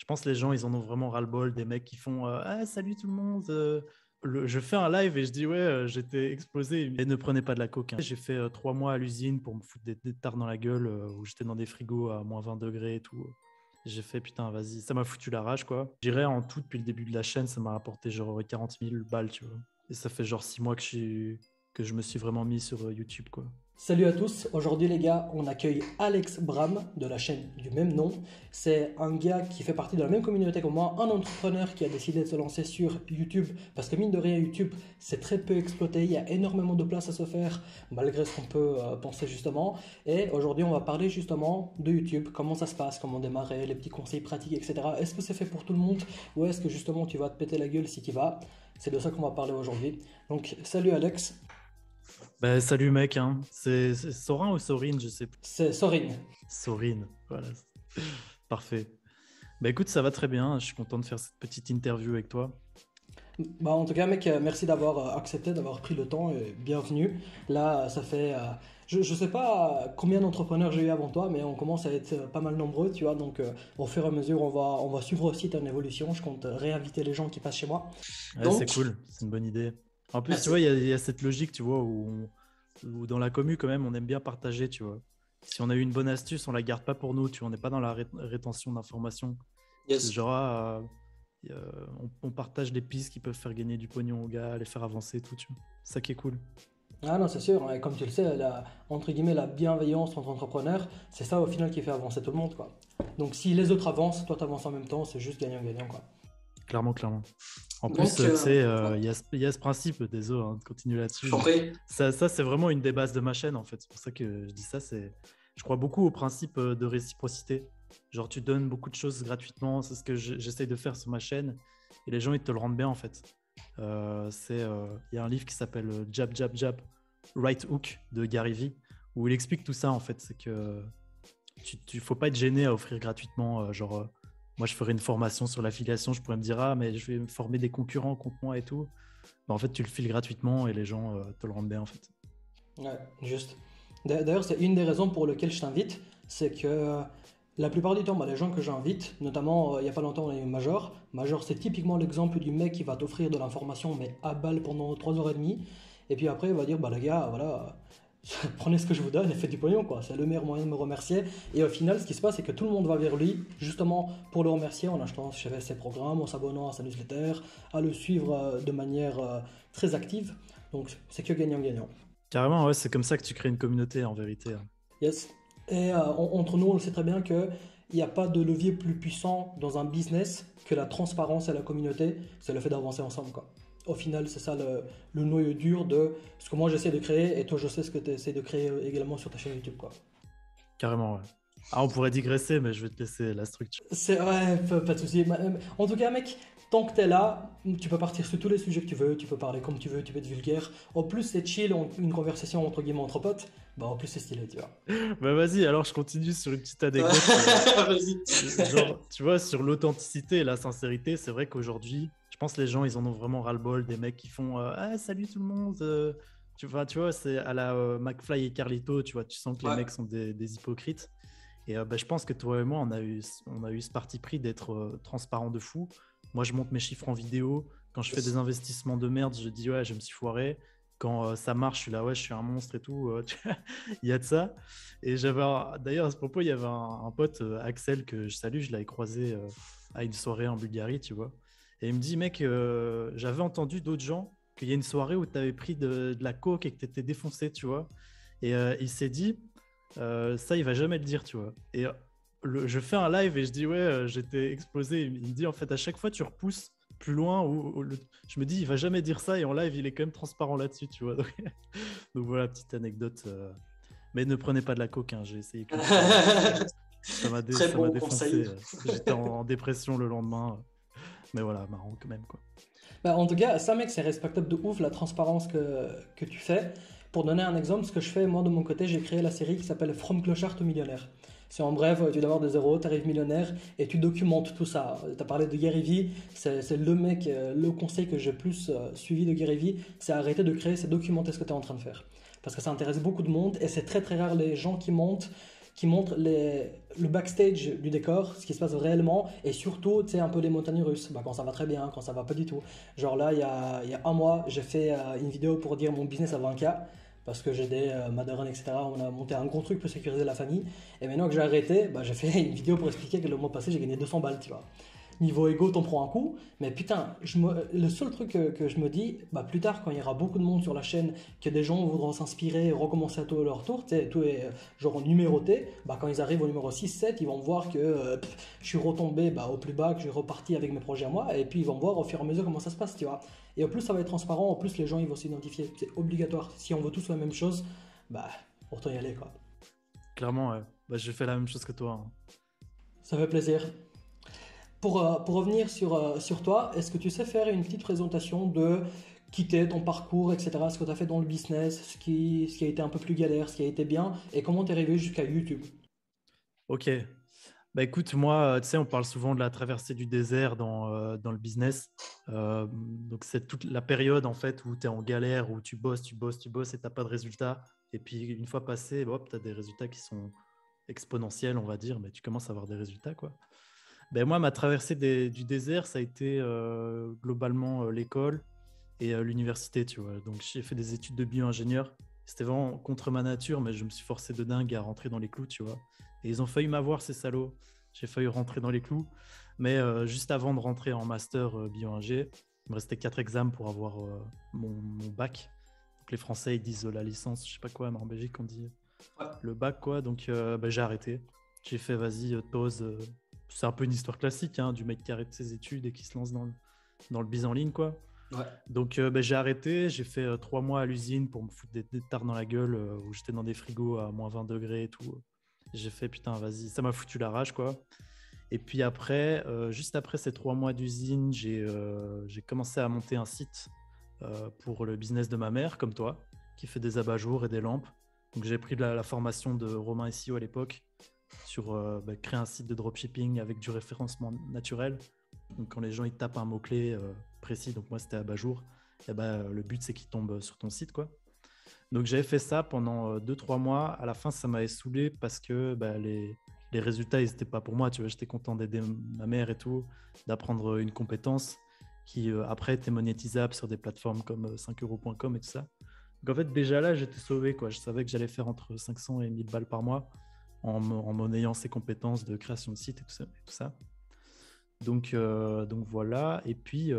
Je pense que les gens, ils en ont vraiment ras-le-bol, des mecs qui font ah, salut tout le monde. Je fais un live et je dis ouais, j'étais explosé. Et ne prenez pas de la coke, hein. J'ai fait 3 mois à l'usine pour me foutre des tartes dans la gueule où j'étais dans des frigos à moins 20 degrés et tout. J'ai fait putain, vas-y, ça m'a foutu la rage quoi. Je dirais en tout, depuis le début de la chaîne, ça m'a rapporté genre 40 000 balles, tu vois. Et ça fait genre 6 mois que je me suis vraiment mis sur YouTube quoi. Salut à tous, aujourd'hui les gars, on accueille Alex Bram de la chaîne du même nom. C'est un gars qui fait partie de la même communauté que moi, un entrepreneur qui a décidé de se lancer sur YouTube parce que mine de rien YouTube c'est très peu exploité, il y a énormément de place à se faire malgré ce qu'on peut penser justement. Et aujourd'hui on va parler justement de YouTube, comment ça se passe, comment démarrer, les petits conseils pratiques etc. Est-ce que c'est fait pour tout le monde ou est-ce que justement tu vas te péter la gueule si tu vas? C'est de ça qu'on va parler aujourd'hui. Donc salut Alex. Bah, salut mec, hein. C'est Sorin ou Sorine, je sais plus. C'est Sorine. Sorine, voilà. Parfait. Bah écoute, ça va très bien. Je suis content de faire cette petite interview avec toi. Bah, en tout cas, mec, merci d'avoir accepté, d'avoir pris le temps et bienvenue. Là, ça fait. Je sais pas combien d'entrepreneurs j'ai eu avant toi, mais on commence à être pas mal nombreux, tu vois. Donc, au fur et à mesure, on va suivre aussi ton évolution. Je compte réinviter les gens qui passent chez moi. Ouais, c'est Donc, cool, c'est une bonne idée. En plus, tu vois, merci. il y a cette logique, tu vois, où dans la commu, quand même, on aime bien partager, tu vois. Si on a eu une bonne astuce, on la garde pas pour nous, tu vois. On n'est pas dans la rétention d'informations. C'est Yes. genre, on partage des pistes qui peuvent faire gagner du pognon aux gars, les faire avancer et tout, tu vois. C'est ça qui est cool. Ah non, c'est sûr. Et comme tu le sais, entre guillemets, la bienveillance entre entrepreneurs, c'est ça au final qui fait avancer tout le monde, quoi. Donc, si les autres avancent, toi, tu avances en même temps, c'est juste gagnant-gagnant, quoi. Clairement, clairement. En plus, Donc, tu sais, ouais, il y a ce principe, désolé, hein, de continuer je là-dessus, t'en mais prie. ça c'est vraiment une des bases de ma chaîne, en fait. C'est pour ça que je dis ça. Je crois beaucoup au principe de réciprocité. Genre, tu donnes beaucoup de choses gratuitement. C'est ce que j'essaye de faire sur ma chaîne. Et les gens, ils te le rendent bien, en fait. Il y a un livre qui s'appelle Jab, Jab, Jab, Right Hook de Gary Vee, où il explique tout ça, en fait. C'est que faut pas être gêné à offrir gratuitement. Moi, je ferais une formation sur l'affiliation. Je pourrais me dire, ah, mais je vais me former des concurrents contre moi et tout. Bah, en fait, tu le files gratuitement et les gens te le rendent bien, en fait. Ouais, juste. D'ailleurs, c'est une des raisons pour lesquelles je t'invite, c'est que la plupart du temps, bah, les gens que j'invite, notamment il n'y a pas longtemps, on a eu Major. Major, c'est typiquement l'exemple du mec qui va t'offrir de l'information, mais à balle pendant 3 heures et demie. Et puis après, il va dire, bah les gars, voilà, prenez ce que je vous donne et faites du pognon, quoi. C'est le meilleur moyen de me remercier. Et au final, ce qui se passe, c'est que tout le monde va vers lui, justement pour le remercier en achetant ses programmes, en s'abonnant à sa newsletter, à le suivre de manière très active. Donc, c'est que gagnant-gagnant. Carrément, ouais, c'est comme ça que tu crées une communauté, en vérité, hein. Yes. Et entre nous, on le sait très bien qu'il n'y a pas de levier plus puissant dans un business que la transparence et la communauté. C'est le fait d'avancer ensemble, quoi. Au final, c'est ça le noyau dur de ce que moi j'essaie de créer et toi je sais ce que tu essaies de créer également sur ta chaîne YouTube, quoi. Carrément, ouais. Ah, on pourrait digresser, mais je vais te laisser la structure. C'est ouais, pas de souci. En tout cas, mec, tant que t'es là, tu peux partir sur tous les sujets que tu veux, tu peux parler comme tu veux, tu peux être vulgaire. En plus, c'est chill, une conversation entre guillemets entre potes. Bah, en plus, c'est stylé, tu vois. Bah vas-y, alors je continue sur une petite anecdote. Vas-y. Genre, tu vois, sur l'authenticité et la sincérité, c'est vrai qu'aujourd'hui, je pense que les gens, ils en ont vraiment ras-le-bol, des mecs qui font ah, salut tout le monde. Tu vois, c'est à la McFly et Carlito, tu vois, tu sens que les Ouais. mecs sont des hypocrites. Et bah, je pense que toi et moi, on a eu ce parti pris d'être transparent de fou. Moi, je monte mes chiffres en vidéo. Quand je fais des Yes. investissements de merde, je dis ouais, je me suis foiré. Quand ça marche, je suis là, ouais, je suis un monstre et tout. Il y a de ça. Et d'ailleurs, à ce propos, il y avait un pote, Axel, que je salue, je l'avais croisé à une soirée en Bulgarie, tu vois. Et il me dit, mec, j'avais entendu d'autres gens qu'il y a une soirée où tu avais pris de la coke et que tu étais défoncé, tu vois. Et il s'est dit, ça, il va jamais le dire, tu vois. Et je fais un live et je dis, ouais, j'étais explosé. Il me dit, en fait, à chaque fois, tu repousses plus loin. Je me dis, il va jamais dire ça. Et en live, il est quand même transparent là-dessus, tu vois. Donc voilà, petite anecdote. Mais ne prenez pas de la coke, hein. J'ai essayé qu'une fois. Très Ça m'a bon défoncé. conseil. J'étais en dépression le lendemain. Mais voilà, marrant quand même, quoi. Bah, en tout cas, ça, mec, c'est respectable de ouf la transparence que tu fais. Pour donner un exemple, ce que je fais, moi, de mon côté, j'ai créé la série qui s'appelle From Clochard to Millionnaire. C'est en bref, tu d'abord de zéro, tu arrives millionnaire et tu documentes tout ça. Tu as parlé de Gary Vee, c'est le mec, le conseil que j'ai plus suivi de Gary Vee, c'est arrêter de créer, c'est documenter ce que tu es en train de faire. Parce que ça intéresse beaucoup de monde et c'est très très rare les gens qui montent qui montrent le backstage du décor, ce qui se passe réellement, et surtout, tu sais, un peu les montagnes russes, bah, quand ça va très bien, quand ça va pas du tout. Genre là, il y a un mois, j'ai fait une vidéo pour dire mon business à 20K, parce que j'aidais ma daronne, etc. On a monté un gros truc pour sécuriser la famille. Et maintenant que j'ai arrêté, bah, j'ai fait une vidéo pour expliquer que le mois passé, j'ai gagné 200 balles, tu vois. Niveau ego, t'en prends un coup. Mais putain, le seul truc que je me dis, bah, plus tard, quand il y aura beaucoup de monde sur la chaîne, que des gens voudront s'inspirer et recommencer à tout à leur tour, tu sais, tout est genre numéroté, bah, quand ils arrivent au numéro 6, 7, ils vont voir que je suis retombé bah, au plus bas, que j'ai reparti avec mes projets à moi, et puis ils vont voir au fur et à mesure comment ça se passe, tu vois. Et au plus ça va être transparent, au plus les gens ils vont s'identifier. C'est obligatoire. Si on veut tous la même chose, bah, autant y aller, quoi. Clairement, ouais. Bah, j'ai fait la même chose que toi, hein. Ça fait plaisir. Pour revenir sur toi, est-ce que tu sais faire une petite présentation de quitter ton parcours, etc., ce que tu as fait dans le business, ce qui a été un peu plus galère, ce qui a été bien, et comment tu es arrivé jusqu'à YouTube? Ok. Bah écoute, moi, tu sais, on parle souvent de la traversée du désert dans le business. Donc, c'est toute la période en fait où tu es en galère, où tu bosses, tu bosses, tu bosses et tu n'as pas de résultats. Et puis, une fois passé, hop, tu as des résultats qui sont exponentiels, on va dire, mais tu commences à avoir des résultats, quoi. Ben, moi, ma traversée du désert, ça a été globalement l'école et l'université, tu vois. Donc, j'ai fait des études de bio-ingénieur. C'était vraiment contre ma nature, mais je me suis forcé de dingue à rentrer dans les clous, tu vois. Et ils ont failli m'avoir, ces salauds. J'ai failli rentrer dans les clous. Mais juste avant de rentrer en master bio-ingé, il me restait 4 examens pour avoir mon bac. Donc, les Français, ils disent la licence, je sais pas quoi, mais en Belgique, on dit Ouais. le bac, quoi. Donc, j'ai arrêté. J'ai fait, vas-y, pause. C'est un peu une histoire classique, hein, du mec qui arrête ses études et qui se lance dans le biz en ligne, quoi. Ouais. Donc, j'ai arrêté. J'ai fait 3 mois à l'usine pour me foutre des tartes dans la gueule où j'étais dans des frigos à moins 20 degrés et tout. J'ai fait, putain, vas-y, ça m'a foutu la rage, quoi. Et puis après, juste après ces 3 mois d'usine, j'ai commencé à monter un site pour le business de ma mère, comme toi, qui fait des abat-jours et des lampes. Donc, j'ai pris la formation de Romain SEO à l'époque sur créer un site de dropshipping avec du référencement naturel. Donc, quand les gens ils tapent un mot-clé précis, donc moi c'était abat-jour, et le but c'est qu'ils tombent sur ton site, quoi. Donc, j'avais fait ça pendant 2-3 mois. À la fin, ça m'avait saoulé parce que les résultats, ils n'étaient pas pour moi. Tu vois, j'étais content d'aider ma mère et tout, d'apprendre une compétence qui après était monétisable sur des plateformes comme 5euros.com et tout ça. Donc, en fait, déjà là, j'étais sauvé, quoi. Je savais que j'allais faire entre 500 et 1000 balles par mois en monnayant ces compétences de création de site et tout ça. Donc voilà. Et puis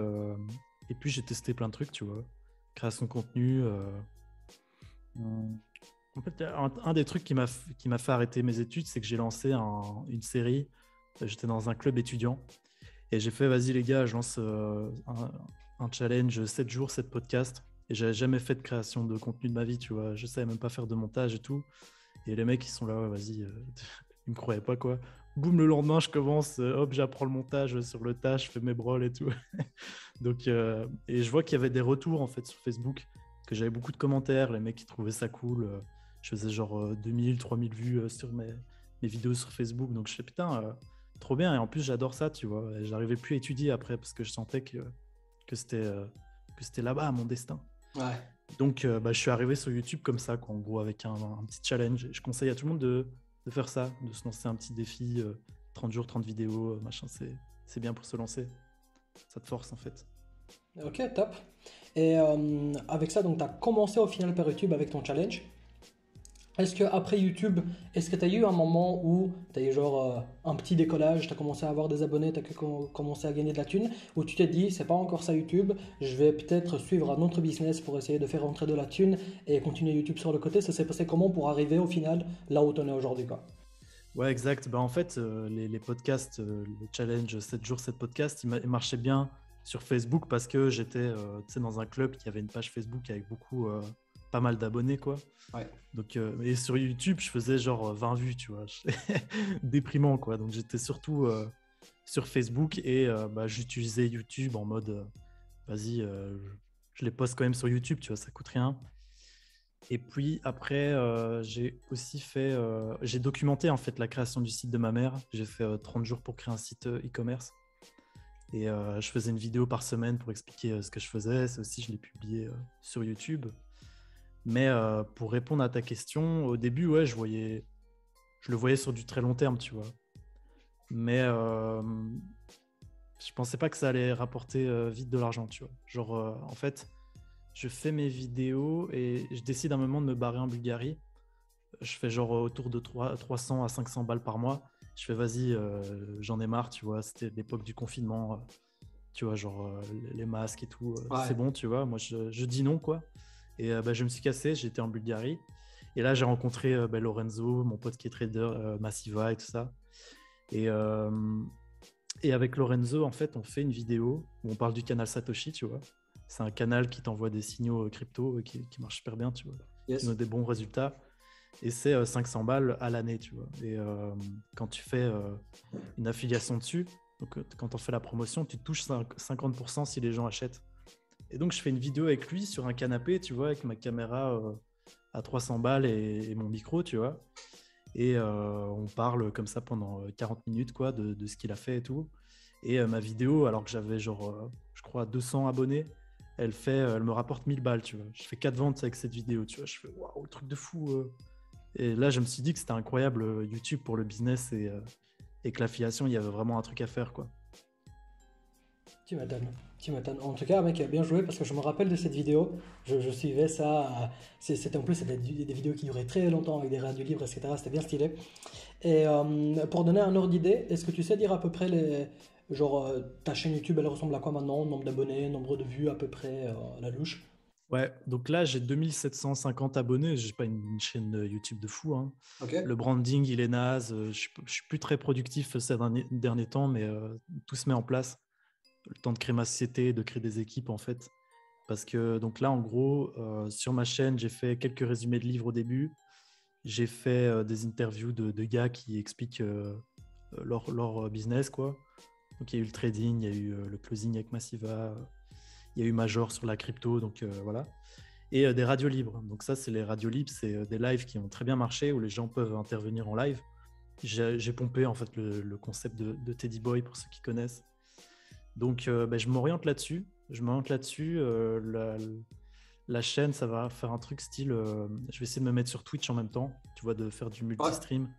j'ai testé plein de trucs, tu vois. Création de contenu. En fait, un des trucs qui m'a fait arrêter mes études, c'est que j'ai lancé une série. J'étais dans un club étudiant et j'ai fait, vas-y les gars, je lance un challenge 7 jours, 7 podcasts. Et j'avais jamais fait de création de contenu de ma vie, tu vois. Je savais même pas faire de montage et tout. Et les mecs, ils sont là, ouais, vas-y, ils me croyaient pas, quoi. Boum, le lendemain, je commence, hop, j'apprends le montage sur le tas, je fais mes brawls et tout. Donc, et je vois qu'il y avait des retours, en fait, sur Facebook, que j'avais beaucoup de commentaires, les mecs qui trouvaient ça cool. Je faisais genre 2000, 3000 vues sur mes vidéos sur Facebook. Donc, je fais, putain, trop bien. Et en plus, j'adore ça, tu vois. Et j'arrivais plus à étudier après parce que je sentais que c'était là-bas, mon destin. Ouais. Donc, je suis arrivé sur YouTube comme ça, quoi, en gros, avec un petit challenge. Et je conseille à tout le monde de faire ça, de se lancer un petit défi, 30 jours, 30 vidéos, machin, c'est bien pour se lancer. Ça te force, en fait. Ok, top. Et avec ça, donc tu as commencé au final par YouTube avec ton challenge. Est-ce que après YouTube, est-ce que tu as eu un moment où tu as eu genre un petit décollage, tu as commencé à avoir des abonnés, tu as commencé à gagner de la thune, où tu t'es dit, c'est pas encore ça YouTube, je vais peut-être suivre un autre business pour essayer de faire rentrer de la thune et continuer YouTube sur le côté. Ça s'est passé comment pour arriver au final là où tu en es aujourd'hui, quoi? Ouais, exact. En fait, les podcasts, le challenge 7 jours, 7 podcasts, il marchait bien sur Facebook parce que j'étais tu sais, dans un club qui avait une page Facebook avec pas mal d'abonnés, quoi. Ouais. Donc, et sur YouTube, je faisais genre 20 vues, tu vois. Déprimant, quoi. Donc, j'étais surtout sur Facebook et j'utilisais YouTube en mode vas-y, je les poste quand même sur YouTube, tu vois, ça coûte rien. Et puis après, j'ai aussi fait, j'ai documenté en fait la création du site de ma mère. J'ai fait 30 jours pour créer un site e-commerce. Et je faisais une vidéo par semaine pour expliquer ce que je faisais. Ça aussi, je l'ai publié sur YouTube. Mais pour répondre à ta question, au début, ouais, je voyais je le voyais sur du très long terme, tu vois. Mais je pensais pas que ça allait rapporter vite de l'argent, tu vois. Genre, en fait, je fais mes vidéos et je décide à un moment de me barrer en Bulgarie. Je fais genre autour de 300 à 500 balles par mois. Je fais, vas-y, j'en ai marre, tu vois. C'était l'époque du confinement, tu vois, genre les masques et tout. C'est Ouais. bon, tu vois. Moi, je dis non, quoi. Et je me suis cassé, j'étais en Bulgarie. Et là, j'ai rencontré Lorenzo, mon pote qui est trader, Massiva et tout ça. Et, euh, et avec Lorenzo, en fait, on fait une vidéo où on parle du canal Satoshi, tu vois. C'est un canal qui t'envoie des signaux crypto qui marche super bien, tu vois, qui Yes. donne des bons résultats. Et c'est 500 balles à l'année, tu vois. Et quand tu fais une affiliation dessus, donc quand on fait la promotion, tu touches 50% si les gens achètent. Et donc, je fais une vidéo avec lui sur un canapé, tu vois, avec ma caméra à 300 balles et mon micro, tu vois. Et on parle comme ça pendant 40 minutes, quoi, de ce qu'il a fait et tout. Et ma vidéo, alors que j'avais genre, je crois, 200 abonnés, elle me rapporte 1000 balles, tu vois. Je fais 4 ventes avec cette vidéo, tu vois. Je fais, waouh, truc de fou. Et là, je me suis dit que c'était incroyable YouTube pour le business et que l'affiliation, il y avait vraiment un truc à faire, quoi. Tu m'étonnes. Tu m'étonnes. En tout cas, mec, bien joué parce que je me rappelle de cette vidéo. Je suivais ça. C'était en plus c'était des vidéos qui duraient très longtemps avec des radios libres, etc. C'était bien stylé. Et pour donner un ordre d'idée, est-ce que tu sais dire à peu près les. Genre, ta chaîne YouTube, elle ressemble à quoi maintenant? Nombre d'abonnés, nombre de vues à peu près à la louche? Ouais, donc là, j'ai 2750 abonnés. J'ai pas une chaîne YouTube de fou, hein. Ok. Le branding, il est naze. Je suis plus très productif ces derniers temps, mais tout se met en place. Le temps de créer ma société, de créer des équipes, en fait. Parce que, donc là, en gros, sur ma chaîne, j'ai fait quelques résumés de livres au début. J'ai fait des interviews de gars qui expliquent leur business, quoi. Donc, il y a eu le trading, il y a eu le closing avec Massiva, il y a eu Major sur la crypto, donc voilà. Et des radios libres. Donc ça, c'est les radios libres, c'est des lives qui ont très bien marché, où les gens peuvent intervenir en live. J'ai pompé en fait le concept de Teddy Boy, pour ceux qui connaissent. Donc je m'oriente là-dessus. La chaîne, ça va faire un truc style, je vais essayer de me mettre sur Twitch en même temps, tu vois, de faire du Ouais, multi-stream.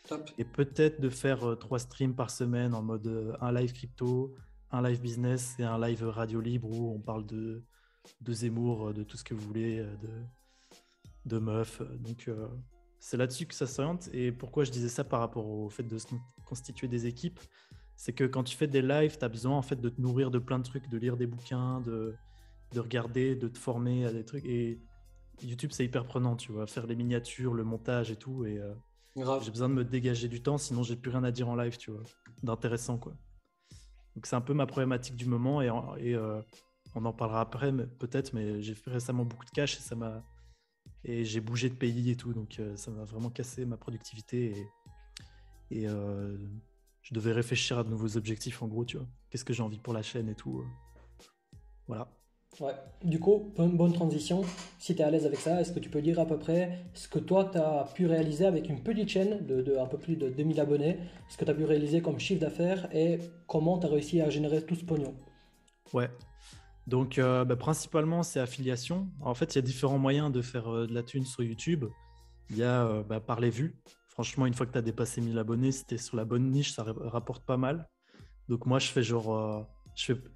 top. Et peut-être de faire 3 streams par semaine en mode un live crypto, un live business et un live radio libre où on parle de Zemmour, de tout ce que vous voulez, de meufs. Donc, c'est là-dessus que ça s'oriente. Et pourquoi je disais ça par rapport au fait de se constituer des équipes, c'est que quand tu fais des lives, tu as besoin en fait de te nourrir de plein de trucs, de lire des bouquins, de regarder, de te former à des trucs. Et YouTube, c'est hyper prenant, tu vois, faire les miniatures, le montage et tout. Et Grave. j'ai besoin de me dégager du temps, sinon j'ai plus rien à dire en live, tu vois, d'intéressant, quoi. Donc c'est un peu ma problématique du moment et on en parlera après, peut-être, mais j'ai fait récemment beaucoup de cash et j'ai bougé de pays et tout, donc ça m'a vraiment cassé ma productivité et je devais réfléchir à de nouveaux objectifs en gros, tu vois. Qu'est-ce que j'ai envie pour la chaîne et tout. Voilà. Ouais. Du coup, bonne transition. Si tu es à l'aise avec ça, est-ce que tu peux dire à peu près ce que toi, tu as pu réaliser avec une petite chaîne de un peu plus de 2000 abonnés, ce que tu as pu réaliser comme chiffre d'affaires et comment tu as réussi à générer tout ce pognon? Ouais. Donc principalement c'est affiliation. En fait, il y a différents moyens de faire de la thune sur YouTube. Il y a par les vues. Franchement, une fois que tu as dépassé 1000 abonnés, si tu es sur la bonne niche, ça rapporte pas mal. Donc moi, je fais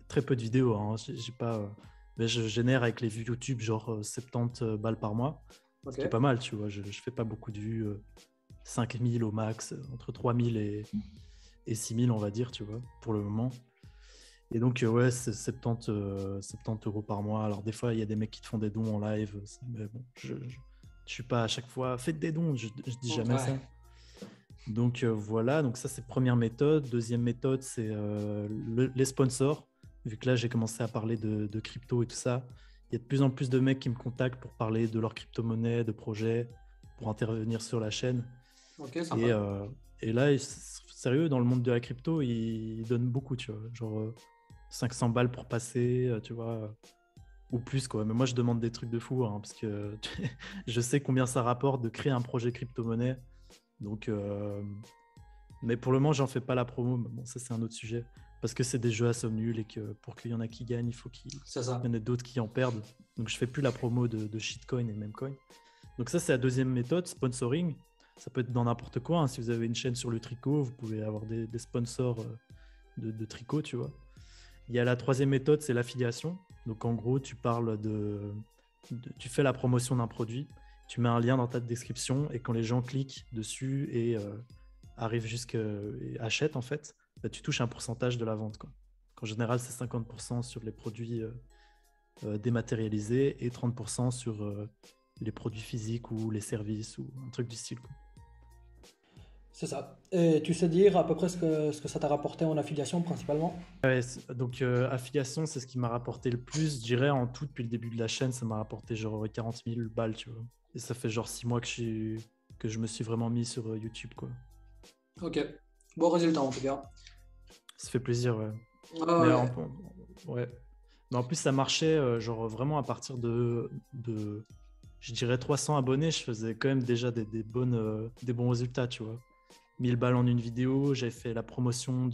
très peu de vidéos, hein. J'ai pas, mais je génère avec les vues YouTube genre 70 balles par mois, ce Ok. qui est pas mal, tu vois. Je fais pas beaucoup de vues, 5000 au max, entre 3000 et 6000, on va dire, tu vois, pour le moment. Et donc, ouais, c'est 70 euros par mois. Alors, des fois, il y a des mecs qui te font des dons en live, mais bon, je suis pas à chaque fois, faites des dons, je dis jamais Ouais. ça. Donc voilà, donc ça c'est première méthode. Deuxième méthode, c'est les sponsors. Vu que là j'ai commencé à parler de crypto et tout ça, il y a de plus en plus de mecs qui me contactent pour parler de leur crypto-monnaie, de projets, pour intervenir sur la chaîne. Ok, Et, sympa. euh, et là, sérieux, dans le monde de la crypto, ils donnent beaucoup, tu vois. Genre 500 balles pour passer, tu vois, ou plus, quoi. Mais moi je demande des trucs de fou, hein, parce que je sais combien ça rapporte de créer un projet crypto-monnaie. Donc, mais pour le moment, j'en fais pas la promo. Mais bon, ça, c'est un autre sujet. Parce que c'est des jeux à somme nulle et que pour qu'il y en a qui gagnent, il faut qu'il C'est ça. y en ait d'autres qui en perdent. Donc, je fais plus la promo de shitcoin et memecoin. Donc, ça, c'est la deuxième méthode, sponsoring. Ça peut être dans n'importe quoi, hein. Si vous avez une chaîne sur le tricot, vous pouvez avoir des sponsors de tricot, tu vois. Il y a la troisième méthode, c'est l'affiliation. Donc en gros, tu parles tu fais la promotion d'un produit, tu mets un lien dans ta description et quand les gens cliquent dessus et arrivent et achètent en fait, bah, tu touches un pourcentage de la vente, quoi. En général, c'est 50% sur les produits dématérialisés et 30% sur les produits physiques ou les services ou un truc du style, quoi. C'est ça. Et tu sais dire à peu près ce que ça t'a rapporté en affiliation principalement? Ouais, donc affiliation, c'est ce qui m'a rapporté le plus. Je dirais en tout, depuis le début de la chaîne, ça m'a rapporté genre 40 000 balles, tu vois. Et ça fait genre 6 mois que je me suis vraiment mis sur YouTube, quoi. Ok. Bon résultat en tout cas. Ça fait plaisir, ouais. Ah Mais ouais. ouais. Mais en plus, ça marchait genre vraiment à partir je dirais 300 abonnés, je faisais quand même déjà des bons résultats, tu vois. 1000 balles en une vidéo, j'ai fait la promotion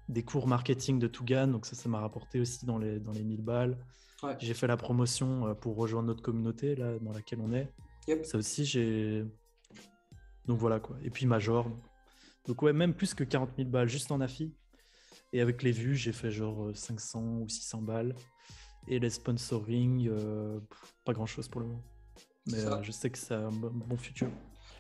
des cours marketing de Tougan, donc ça m'a rapporté aussi dans les 1000 balles. Ouais. J'ai fait la promotion pour rejoindre notre communauté là, dans laquelle on est. Yep. Ça aussi, donc voilà quoi. Et puis Major. Donc ouais, même plus que 40 000 balles juste en affi. Et avec les vues, j'ai fait genre 500 ou 600 balles. Et les sponsoring, pas grand chose pour le moment. Mais je sais que ça a un bon futur.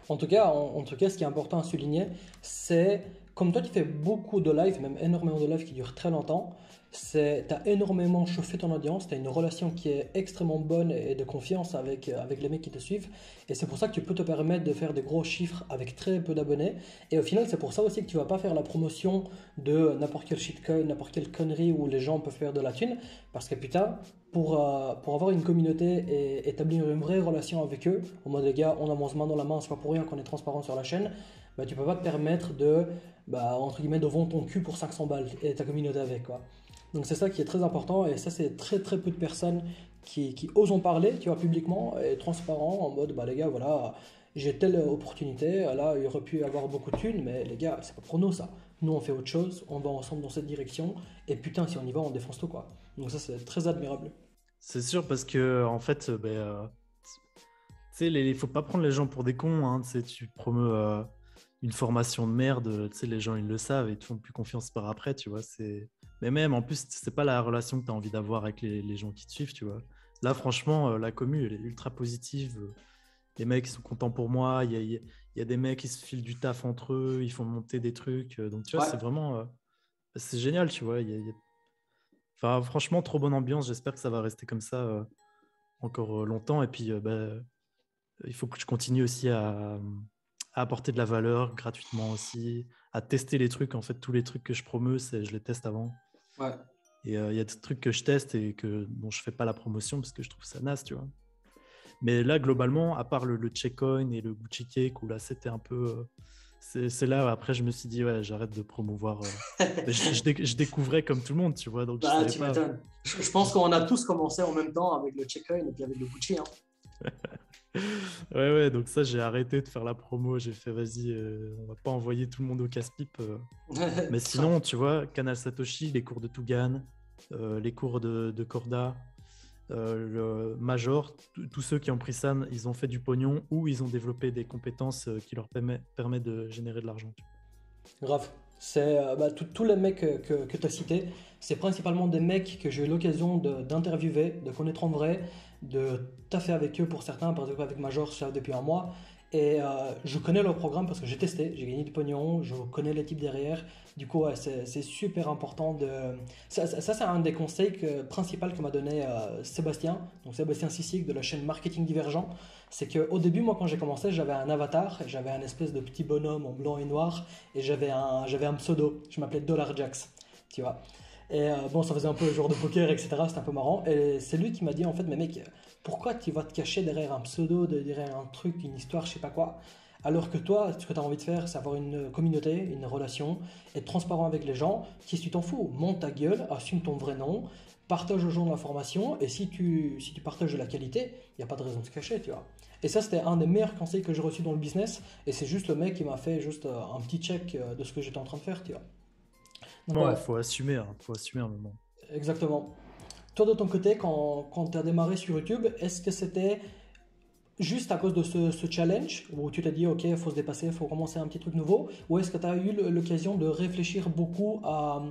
En tout cas, ce qui est important à souligner, c'est comme toi, tu fais beaucoup de lives, même énormément de lives qui durent très longtemps. Tu as énormément chauffé ton audience, tu as une relation qui est extrêmement bonne et de confiance avec les mecs qui te suivent. Et c'est pour ça que tu peux te permettre de faire des gros chiffres avec très peu d'abonnés. Et au final, c'est pour ça aussi que tu vas pas faire la promotion de n'importe quel shitcoin, n'importe quelle connerie où les gens peuvent faire de la thune. Parce que putain, pour avoir une communauté et établir une vraie relation avec eux, en mode les gars, on avance main dans la main, c'est pas pour rien qu'on est transparent sur la chaîne, bah, tu peux pas te permettre entre guillemets, de vendre ton cul pour 500 balles et ta communauté avec, quoi. Donc c'est ça qui est très important et ça, c'est très très peu de personnes qui osent en parler, tu vois, publiquement et transparent en mode, bah les gars, voilà, j'ai telle opportunité, là, il aurait pu y avoir beaucoup de thunes, mais les gars, c'est pas pour nous ça. Nous, on fait autre chose, on va ensemble dans cette direction et putain, si on y va, on défonce tout, quoi. Donc ça, c'est très admirable. C'est sûr parce que en fait, tu sais, il faut pas prendre les gens pour des cons, hein. Tu sais, tu promeus une formation de merde, tu sais, les gens ils le savent et ils te font plus confiance par après, tu vois. Mais même en plus, c'est pas la relation que tu as envie d'avoir avec les gens qui te suivent, tu vois. Là, franchement, la commu, elle est ultra positive. Les mecs ils sont contents pour moi. Il y a des mecs qui se filent du taf entre eux, ils font monter des trucs. Donc, tu vois, Ouais. c'est vraiment. C'est génial, tu vois. Enfin, franchement, trop bonne ambiance. J'espère que ça va rester comme ça encore longtemps. Et puis, il faut que je continue aussi à apporter de la valeur gratuitement aussi, à tester les trucs. En fait, tous les trucs que je promeus, je les teste avant. Ouais. Et il y a des trucs que je teste et dont je fais pas la promotion parce que je trouve ça naze, tu vois. Mais là, globalement, à part le Checkcoin et le Gucci Cake, où là, c'était un peu... c'est là, après, je me suis dit, ouais, j'arrête de promouvoir. Mais je découvrais comme tout le monde, tu vois, donc je Bah, savais tu pas. m'étonnes. Je pense qu'on a tous commencé en même temps avec le check-in et puis avec le Gucci, hein. Ouais, donc ça, j'ai arrêté de faire la promo. J'ai fait, vas-y, on va pas envoyer tout le monde au casse-pipe. Mais Putain. sinon, tu vois, Canal Satoshi, les cours de Tougan, les cours de Corda, le Major, tous ceux qui ont pris ça, ils ont fait du pognon ou ils ont développé des compétences qui leur permettent de générer de l'argent. Grave. Tous les mecs que tu as cités, c'est principalement des mecs que j'ai eu l'occasion d'interviewer, de connaître en vrai, de taffer avec eux pour certains, par exemple avec Major, je suis depuis un mois. Et je connais leur programme parce que j'ai testé, j'ai gagné du pognon, je connais les types derrière. Du coup, ouais, c'est super important de. Ça, c'est un des conseils principaux que m'a donné Sébastien, donc Sébastien Sissic de la chaîne Marketing Divergent. C'est qu'au début, moi, quand j'ai commencé, j'avais un avatar, j'avais un espèce de petit bonhomme en blanc et noir, et j'avais un pseudo, je m'appelais Dollar Jax, tu vois. Et bon, ça faisait un peu le joueur de poker, etc. C'était un peu marrant. Et c'est lui qui m'a dit, en fait, mais mec, pourquoi tu vas te cacher derrière un pseudo, derrière un truc, une histoire, je sais pas quoi, alors que toi, ce que tu as envie de faire, c'est avoir une communauté, une relation, être transparent avec les gens. Si tu t'en fous, monte ta gueule, assume ton vrai nom, partage aux gens l'information, et si tu partages de la qualité, il n'y a pas de raison de se cacher, tu vois. Et ça, c'était un des meilleurs conseils que j'ai reçus dans le business, et c'est juste le mec qui m'a fait juste un petit check de ce que j'étais en train de faire, tu vois. Donc Bon, ouais, faut assumer un moment. exactement. Toi, de ton côté, quand tu as démarré sur YouTube, est-ce que c'était juste à cause de ce challenge où tu t'es dit, ok, il faut se dépasser, il faut commencer un petit truc nouveau, ou est-ce que tu as eu l'occasion de réfléchir beaucoup à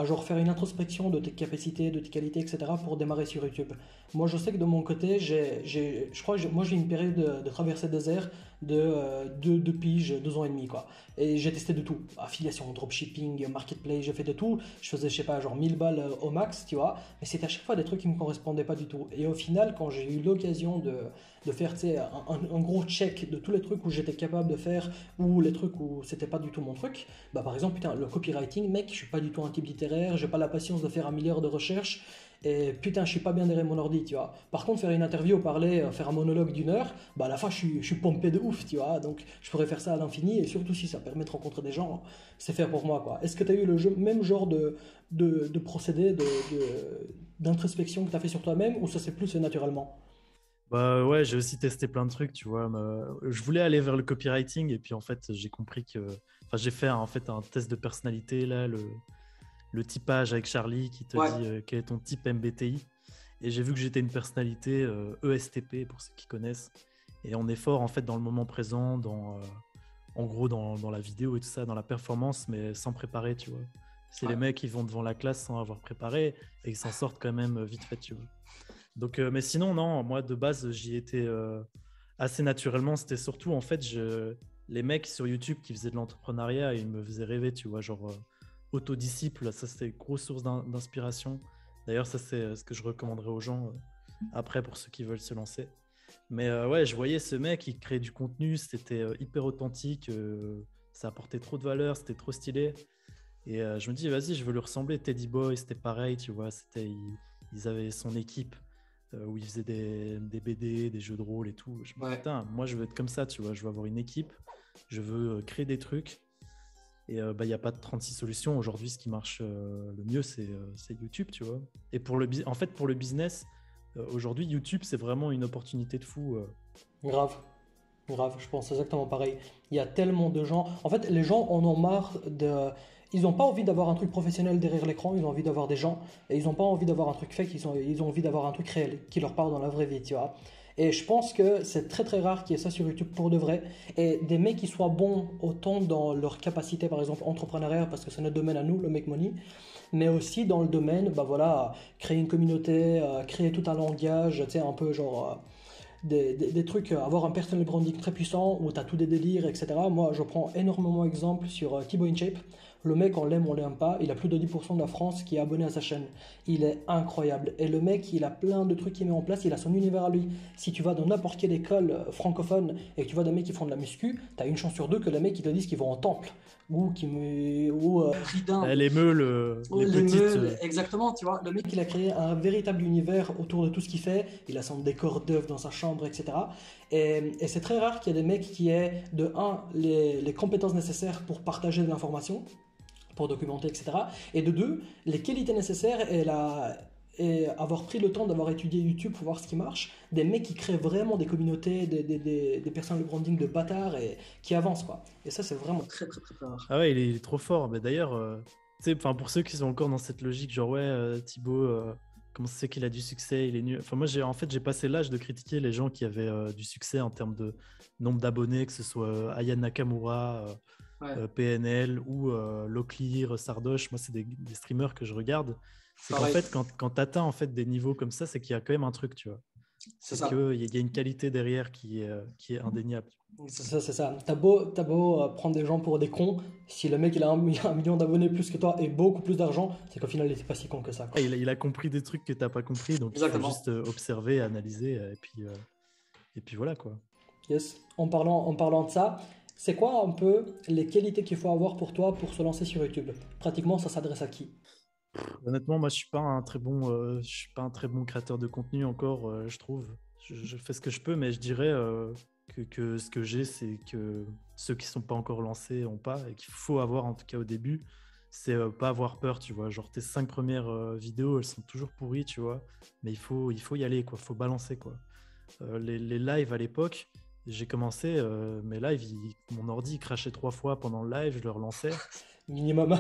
genre faire une introspection de tes capacités, de tes qualités, etc. pour démarrer sur YouTube? Moi, je sais que de mon côté, je crois que moi j'ai une période de traversée des airs de piges, 2 ans et demi, quoi. Et j'ai testé de tout, affiliation, dropshipping, marketplace, j'ai fait de tout. Je faisais, je sais pas, genre 1000 balles au max, tu vois, mais c'était à chaque fois des trucs qui me correspondaient pas du tout. Et au final, quand j'ai eu l'occasion de faire, tu sais, un gros check de tous les trucs où j'étais capable de faire ou les trucs où c'était pas du tout mon truc, bah par exemple, putain, le copywriting, mec, je suis pas du tout un type littéraire, j'ai pas la patience de faire un milliard de recherches. Et putain, je suis pas bien derrière mon ordi, tu vois. Par contre, faire une interview, parler, faire un monologue d'1 heure, bah à la fin, je suis pompé de ouf, tu vois. Donc, je pourrais faire ça à l'infini, et surtout si ça permet de rencontrer des gens, c'est fait pour moi, quoi. Est-ce que tu as eu même genre de procédé, d'introspection que tu as fait sur toi-même, ou ça s'est plus fait naturellement? Bah ouais, j'ai aussi testé plein de trucs, tu vois. Je voulais aller vers le copywriting et puis en fait, j'ai compris que. Enfin, j'ai fait en fait un test de personnalité, là, le typage avec Charlie qui te Ouais. dit quel est ton type MBTI. Et j'ai vu que j'étais une personnalité ESTP pour ceux qui connaissent. Et on est fort en fait dans le moment présent, en gros dans la vidéo et tout ça, dans la performance, mais sans préparer, tu vois. C'est Ouais. les mecs qui vont devant la classe sans avoir préparé et ils s'en sortent quand même vite fait, tu vois. Donc, mais sinon, non, moi de base, j'y étais assez naturellement. C'était surtout en fait, les mecs sur YouTube qui faisaient de l'entrepreneuriat, ils me faisaient rêver, tu vois, genre autodisciple, ça c'était une grosse source d'inspiration. D'ailleurs, ça c'est ce que je recommanderais aux gens après pour ceux qui veulent se lancer. Mais ouais, je voyais ce mec, il créait du contenu, c'était hyper authentique, ça apportait trop de valeur, c'était trop stylé. Et je me dis, vas-y, je veux lui ressembler. Teddy Boy, c'était pareil, tu vois, ils avaient son équipe où ils faisaient des BD, des jeux de rôle et tout. Je me dis, Ouais. putain, moi je veux être comme ça, tu vois, je veux avoir une équipe, je veux créer des trucs. Et bah, il n'y a pas de 36 solutions. Aujourd'hui, ce qui marche le mieux, c'est YouTube, tu vois. Et en fait, pour le business, aujourd'hui, YouTube, c'est vraiment une opportunité de fou. Grave. Grave, je pense exactement pareil. Il y a tellement de gens. En fait, les gens en ont marre de. Ils n'ont pas envie d'avoir un truc professionnel derrière l'écran, ils ont envie d'avoir des gens. Et ils n'ont pas envie d'avoir un truc fake, ils ont envie d'avoir un truc réel qui leur parle dans la vraie vie, tu vois. Et je pense que c'est très très rare qu'il y ait ça sur YouTube pour de vrai. Et des mecs qui soient bons autant dans leur capacité, par exemple, entrepreneuriale, parce que c'est notre domaine à nous, le make money, mais aussi dans le domaine, bah voilà, créer une communauté, créer tout un langage, tu sais, un peu genre. Des trucs, avoir un personal branding très puissant où tu as tous des délires, etc. Moi, je prends énormément exemple sur Thibaut InShape. Le mec, on l'aime pas, il a plus de 10% de la France qui est abonné à sa chaîne. Il est incroyable. Et le mec, il a plein de trucs qu'il met en place, il a son univers à lui. Si tu vas dans n'importe quelle école francophone et que tu vois des mecs qui font de la muscu, tu as une chance sur deux que les mecs qui te disent qu'ils vont en temple ou Ridin. Les meules, les Les petites. meules, exactement, tu vois. Le mec, il a créé un véritable univers autour de tout ce qu'il fait. Il a son décor d'œuvre dans sa chambre, etc. Et c'est très rare qu'il y ait des mecs qui aient, de un, les compétences nécessaires pour partager de l'information, pour documenter, etc. Et de deux, les qualités nécessaires et avoir pris le temps d'avoir étudié YouTube pour voir ce qui marche. Des mecs qui créent vraiment des communautés, des personnes de branding de bâtards et qui avancent, quoi. Et ça, c'est vraiment très, très, très, très rare. Ah ouais, il est trop fort. Mais d'ailleurs, tu sais, pour ceux qui sont encore dans cette logique, genre ouais, Thibaut, comment c'est qu'il a du succès, il est nul. Enfin moi, j'ai passé l'âge de critiquer les gens qui avaient du succès en termes de nombre d'abonnés, que ce soit Aya Nakamura, Ouais. PNL ou Locklear, Sardoche. Moi, c'est des streamers que je regarde. C'est qu'en Pareil, fait, quand tu atteins en fait des niveaux comme ça, c'est qu'il y a quand même un truc, tu vois. c'est C'est ça. qu'il y a une qualité derrière qui est indéniable. C'est ça, c'est ça. T'as beau prendre des gens pour des cons, si le mec il a un million d'abonnés plus que toi et beaucoup plus d'argent, c'est qu'au final il était pas si con que ça, quoi. Et il a compris des trucs que tu n'as pas compris, donc il faut Exactement. juste observer, analyser, et puis voilà quoi. Yes. En parlant de ça, c'est quoi un peu les qualités qu'il faut avoir pour toi pour se lancer sur YouTube? Pratiquement, ça s'adresse à qui? Honnêtement, moi, je suis pas un très bon créateur de contenu encore, je trouve. Je fais ce que je peux, mais je dirais que ce que j'ai, c'est que ceux qui sont pas encore lancés ont pas, et qu'il faut avoir, en tout cas au début, c'est pas avoir peur, tu vois. Genre tes 5 premières vidéos, elles sont toujours pourries, tu vois, mais il faut y aller, quoi. Faut balancer, quoi. Les lives à l'époque, j'ai commencé mes lives, mon ordi il crachait 3 fois pendant le live, je le relançais. Minimum.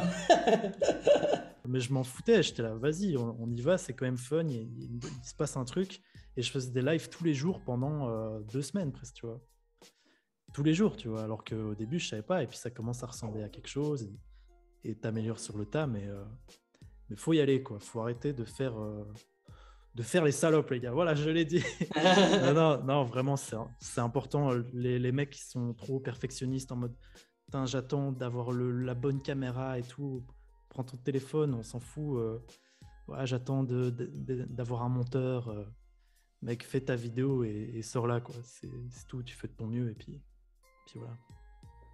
Mais je m'en foutais, j'étais là, vas-y, on y va, c'est quand même fun, il se passe un truc. Et je faisais des lives tous les jours pendant 2 semaines presque, tu vois. Tous les jours, tu vois. Alors qu'au début, je savais pas. Et puis ça commence à ressembler à quelque chose et t'améliores sur le tas. Mais faut y aller, quoi. Faut arrêter de faire les salopes, les gars. Voilà, je l'ai dit. Non, non, non, vraiment, c'est important. Les mecs qui sont trop perfectionnistes en mode, putain, j'attends d'avoir la bonne caméra et tout. Prends ton téléphone, on s'en fout. Ouais, j'attends d'avoir un monteur. Mec, fais ta vidéo et sors-la, quoi. C'est tout, tu fais de ton mieux et puis voilà.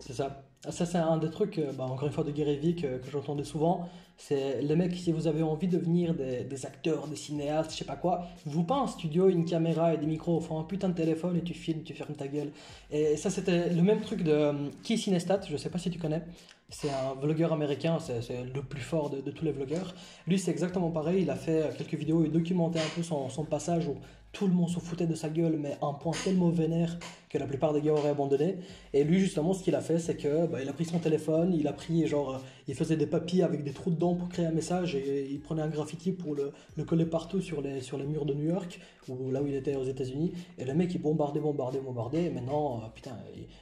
C'est ça. Ça, c'est un des trucs, encore une fois, de Gary Vee que j'entendais souvent. C'est les mecs, si vous avez envie de devenir des acteurs, des cinéastes, je sais pas quoi, vous pas un studio, une caméra et des micros, enfin un putain de téléphone et tu filmes, tu fermes ta gueule. Et ça, c'était le même truc de Casey Neistat, je sais pas si tu connais. C'est un vlogueur américain, c'est le plus fort de tous les vlogueurs. Lui, c'est exactement pareil. Il a fait quelques vidéos, il documentait un peu son passage où tout le monde se foutait de sa gueule, mais à un point tellement vénère que la plupart des gars auraient abandonné. Et lui, justement, ce qu'il a fait, c'est que il a pris son téléphone, il a pris, genre, il faisait des papiers avec des trous dedans pour créer un message et il prenait un graffiti pour le coller partout sur les murs de New York, ou là où il était aux États-Unis. Et le mec, il bombardait. Et maintenant, putain,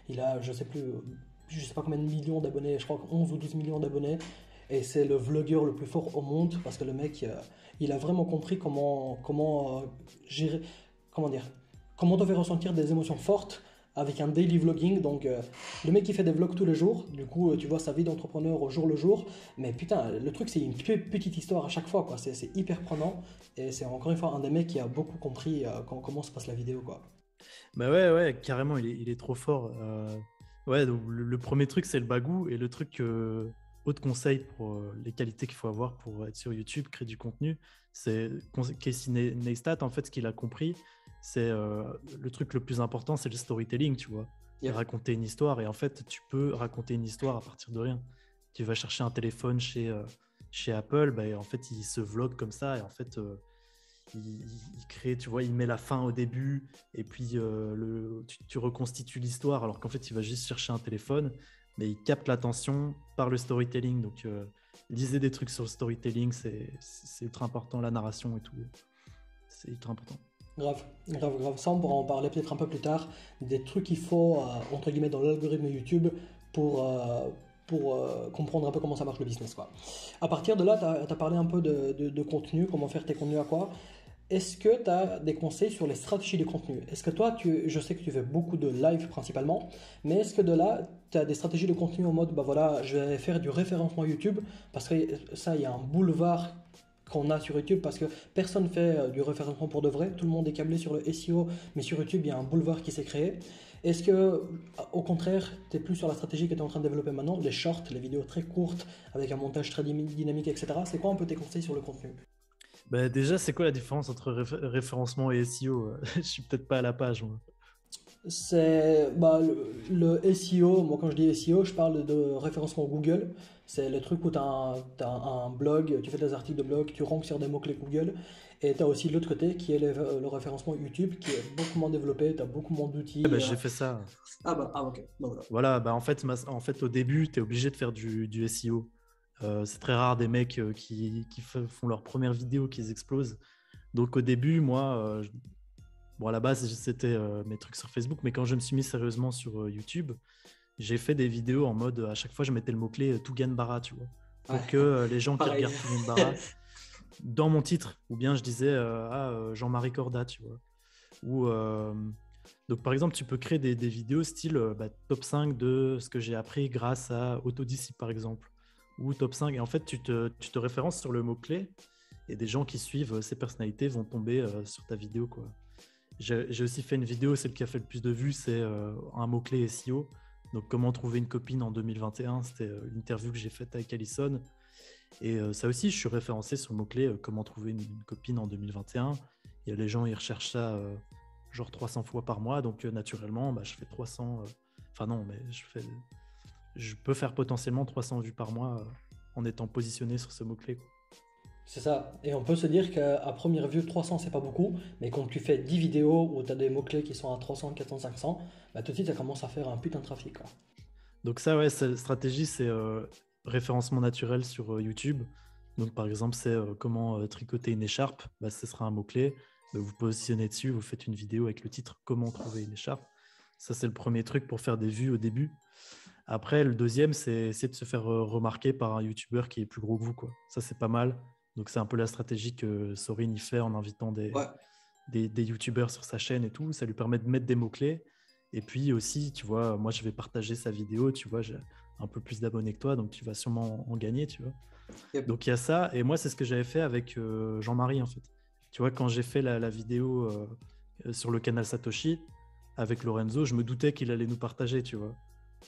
il a, je sais pas combien de millions d'abonnés, je crois que 11 ou 12 millions d'abonnés. Et c'est le vlogueur le plus fort au monde parce que le mec, il a vraiment compris comment gérer, comment dire, comment on fait ressentir des émotions fortes avec un daily vlogging. Donc, le mec qui fait des vlogs tous les jours, du coup, tu vois sa vie d'entrepreneur au jour le jour. Mais putain, le truc, c'est une petite histoire à chaque fois, quoi. C'est hyper prenant. Et c'est encore une fois un des mecs qui a beaucoup compris comment se passe la vidéo, quoi. Bah ouais, ouais, carrément, il est trop fort. Ouais, donc le premier truc, c'est le bagou. Et le truc, autre conseil pour les qualités qu'il faut avoir pour être sur YouTube, créer du contenu, c'est Casey Neistat, en fait, ce qu'il a compris, c'est le truc le plus important, c'est le storytelling, tu vois. Et Yep. raconter une histoire. Et en fait, tu peux raconter une histoire à partir de rien. Tu vas chercher un téléphone chez Apple, bah, en fait, il se vlog comme ça. Et en fait, il crée, tu vois, il met la fin au début et puis tu reconstitues l'histoire alors qu'en fait il va juste chercher un téléphone, mais il capte l'attention par le storytelling. Donc lisez des trucs sur le storytelling, c'est ultra important, la narration et tout, c'est ultra important. Grave, grave, grave. Ça, on pourra en parler peut-être un peu plus tard. Des trucs qu'il faut, entre guillemets, dans l'algorithme YouTube pour comprendre un peu comment ça marche le business, quoi. À partir de là, tu as parlé un peu de contenu, comment faire tes contenus à quoi. Est-ce que tu as des conseils sur les stratégies de contenu? Est-ce que toi, je sais que tu fais beaucoup de live principalement, mais est-ce que de là, tu as des stratégies de contenu en mode, bah voilà, je vais faire du référencement YouTube, parce que ça, il y a un boulevard qu'on a sur YouTube, parce que personne fait du référencement pour de vrai, tout le monde est câblé sur le SEO, mais sur YouTube, il y a un boulevard qui s'est créé. Est-ce que, au contraire, tu es plus sur la stratégie que tu es en train de développer maintenant, les shorts, les vidéos très courtes, avec un montage très dynamique, etc. C'est quoi un peu tes conseils sur le contenu? Bah, déjà, c'est quoi la différence entre référencement et SEO? Je suis peut-être pas à la page, moi. C'est le SEO, moi quand je dis SEO, je parle de référencement Google. C'est le truc où tu as, un blog, tu fais des articles de blog, tu ranks sur des mots-clés Google. Et tu as aussi l'autre côté qui est le référencement YouTube qui est beaucoup moins développé, tu as beaucoup moins d'outils. Bah, j'ai fait ça. Ok. Bon, voilà. Voilà, bah, en fait, au début, tu es obligé de faire du SEO. C'est très rare des mecs qui font leur première vidéo qu'ils explosent. Donc au début, moi, bon, à la base, c'était mes trucs sur Facebook, mais quand je me suis mis sérieusement sur YouTube, j'ai fait des vidéos en mode, à chaque fois, je mettais le mot-clé Tougan Bara, tu vois, pour Ouais, que les gens qui pareil. regardent Tougan Bara, dans mon titre, ou bien je disais Jean-Marie Corda, tu vois. Ou, donc par exemple, tu peux créer des vidéos style top 5 de ce que j'ai appris grâce à Autodisciple, par exemple, ou top 5, et en fait, tu te références sur le mot-clé, et des gens qui suivent ces personnalités vont tomber sur ta vidéo, quoi. J'ai aussi fait une vidéo, celle qui a fait le plus de vues, c'est un mot-clé SEO. Donc, comment trouver une copine en 2021, c'était l'interview que j'ai faite avec Alison. Et ça aussi, je suis référencé sur le mot-clé comment trouver une copine en 2021. Et les gens, ils recherchent ça genre 300 fois par mois. Donc, naturellement, bah, je fais 300. Enfin, non, mais je peux faire potentiellement 300 vues par mois en étant positionné sur ce mot-clé, quoi. C'est ça. Et on peut se dire qu'à première vue, 300, c'est pas beaucoup, mais quand tu fais 10 vidéos où tu as des mots-clés qui sont à 300, 400, 500, bah, tout de suite, ça commence à faire un putain de trafic, quoi. Donc ça, ouais, stratégie, c'est référencement naturel sur YouTube. Donc par exemple, c'est comment tricoter une écharpe, bah, ce sera un mot-clé. bah, vous positionnez dessus, vous faites une vidéo avec le titre comment trouver une écharpe. Ça, c'est le premier truc pour faire des vues au début. Après, le deuxième, c'est de se faire remarquer par un YouTuber qui est plus gros que vous, quoi. Ça, c'est pas mal. Donc, c'est un peu la stratégie que Sorin y fait en invitant Ouais. des YouTubers sur sa chaîne et tout. Ça lui permet de mettre des mots-clés. Et puis aussi, tu vois, moi, je vais partager sa vidéo. Tu vois, j'ai un peu plus d'abonnés que toi, donc tu vas sûrement en gagner, tu vois. Yep. Donc, il y a ça. Et moi, c'est ce que j'avais fait avec Jean-Marie, en fait. Tu vois, quand j'ai fait la vidéo sur le canal Satoshi avec Lorenzo, je me doutais qu'il allait nous partager, tu vois.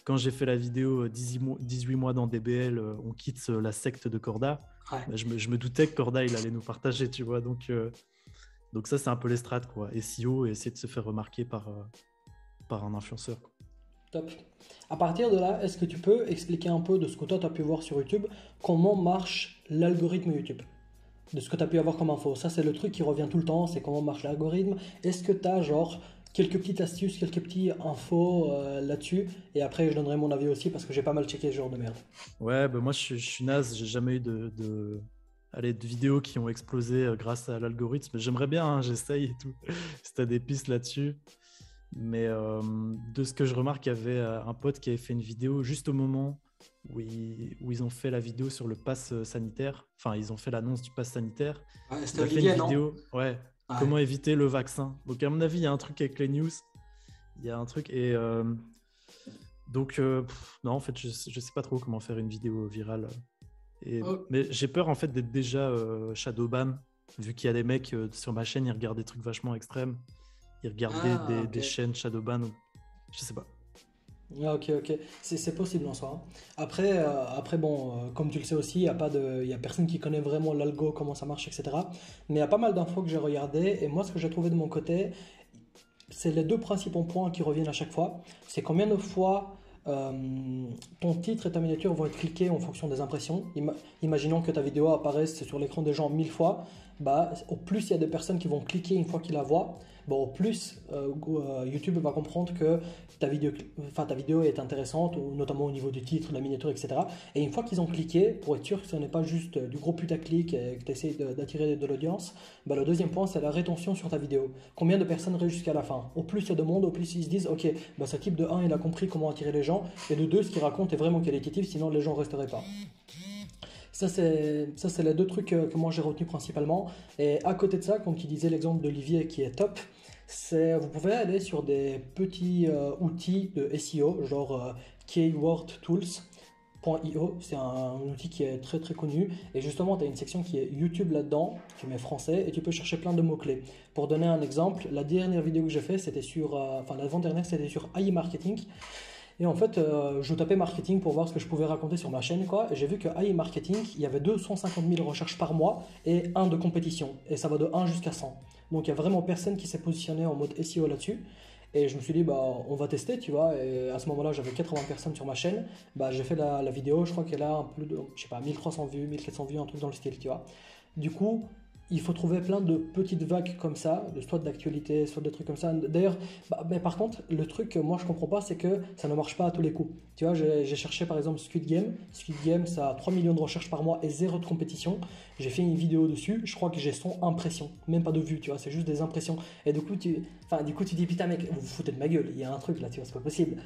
Quand j'ai fait la vidéo 18 mois dans DBL, on quitte la secte de Corda, Ouais. bah, je me doutais que Corda, il allait nous partager, tu vois. Donc ça, c'est un peu les strats, quoi. SEO et essayer de se faire remarquer par un influenceur, quoi. Top. À partir de là, est-ce que tu peux expliquer un peu de ce que toi tu as pu voir sur YouTube, comment marche l'algorithme YouTube? De ce que tu as pu avoir comme info. Ça, c'est le truc qui revient tout le temps, c'est comment marche l'algorithme. Est-ce que tu as genre quelques petites astuces, quelques petites infos là-dessus? Et après, je donnerai mon avis aussi parce que j'ai pas mal checké ce genre de merde. Ouais, bah moi, je suis naze. J'ai jamais eu allez, de vidéos qui ont explosé grâce à l'algorithme. J'aimerais bien, hein, j'essaye et tout. Si tu as des pistes là-dessus. Mais de ce que je remarque, il y avait un pote qui avait fait une vidéo juste au moment où ils ont fait la vidéo sur le pass sanitaire. Enfin, ils ont fait l'annonce du pass sanitaire. Ouais, Il c'était a fait une Olivier, non? vidéo, ouais, Ouais. comment éviter le vaccin. Donc, à mon avis, il y a un truc avec les news. Il y a un truc. Et donc, non, en fait, je sais pas trop comment faire une vidéo virale. Oh. Mais j'ai peur, en fait, d'être déjà shadowban, vu qu'il y a des mecs sur ma chaîne, ils regardent des trucs vachement extrêmes. Ils regardent Ah, des ok. chaînes shadowban. Je sais pas. Ah, ok, ok. C'est possible en soi, hein. Après bon, comme tu le sais aussi, il n'y a pas de, y a personne qui connaît vraiment l'algo, comment ça marche, etc. Mais il y a pas mal d'infos que j'ai regardées. Et moi, ce que j'ai trouvé de mon côté, c'est les deux principaux points qui reviennent à chaque fois. C'est combien de fois ton titre et ta miniature vont être cliqués en fonction des impressions. Imaginons que ta vidéo apparaisse sur l'écran des gens 1000 fois. Bah, au plus il y a des personnes qui vont cliquer une fois qu'ils la voient, bah, au plus YouTube va comprendre que ta vidéo est intéressante, notamment au niveau du titre, de la miniature, etc. Et une fois qu'ils ont cliqué, pour être sûr que ce n'est pas juste du gros putaclic et que tu essaies d'attirer de l'audience, bah, le deuxième point, c'est la rétention sur ta vidéo. Combien de personnes restent jusqu'à la fin? Au plus il y a de monde, au plus ils se disent, ok, bah, ce type de 1, il a compris comment attirer les gens, et de 2, ce qu'il raconte est vraiment qualitatif, sinon les gens ne resteraient pas. Ça, c'est les deux trucs que moi j'ai retenu principalement. Et à côté de ça, comme tu disais l'exemple d'Olivier qui est top, c'est vous pouvez aller sur des petits outils de SEO, genre keywordtools.io. C'est un outil qui est très très connu. Et justement, tu as une section qui est YouTube là-dedans, tu mets français et tu peux chercher plein de mots-clés. Pour donner un exemple, la dernière vidéo que j'ai fait, c'était sur, enfin l'avant-dernière, c'était sur AI Marketing. Et en fait, je tapais marketing pour voir ce que je pouvais raconter sur ma chaîne, quoi. Et j'ai vu que AI Marketing, il y avait 250 000 recherches par mois et un de compétition. Et ça va de 1 jusqu'à 100. Donc il y a vraiment personne qui s'est positionné en mode SEO là-dessus. Et je me suis dit, bah, on va tester, tu vois. Et à ce moment-là, j'avais 80 personnes sur ma chaîne. Bah, j'ai fait la vidéo, je crois qu'elle a un peu de, je sais pas, 1300 vues, 1400 vues, un truc dans le style, tu vois. Du coup, il faut trouver plein de petites vagues comme ça, soit d'actualité, soit des trucs comme ça. D'ailleurs, bah, mais par contre, le truc que moi je comprends pas, c'est que ça ne marche pas à tous les coups. Tu vois, j'ai cherché par exemple Squid Game. Squid Game, ça a 3 millions de recherches par mois et zéro de compétition. J'ai fait une vidéo dessus, je crois que j'ai 100 impressions, même pas de vues, tu vois, c'est juste des impressions. Et du coup, tu dis, putain mec, vous vous foutez de ma gueule, il y a un truc là, tu vois, c'est pas possible.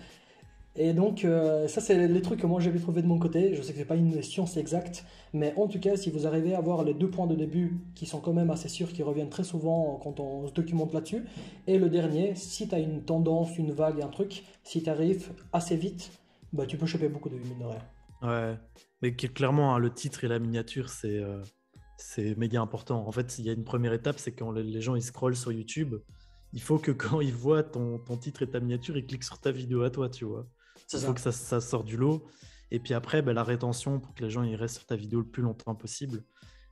Et donc, ça, c'est les trucs que moi j'avais trouvé de mon côté. Je sais que c'est pas une science exacte, mais en tout cas, si vous arrivez à avoir les deux points de début qui sont quand même assez sûrs, qui reviennent très souvent quand on se documente là-dessus, et le dernier, si tu as une tendance, une vague, un truc, si tu arrives assez vite, bah, tu peux choper beaucoup de vues, mine de rien. Ouais, mais clairement, hein, le titre et la miniature, c'est méga important. En fait, il y a une première étape, c'est quand les gens ils scrollent sur YouTube, il faut que quand ils voient ton titre et ta miniature, ils cliquent sur ta vidéo à toi, tu vois. C'est Il faut ça. que ça sorte du lot. Et puis après, bah, la rétention, pour que les gens ils restent sur ta vidéo le plus longtemps possible,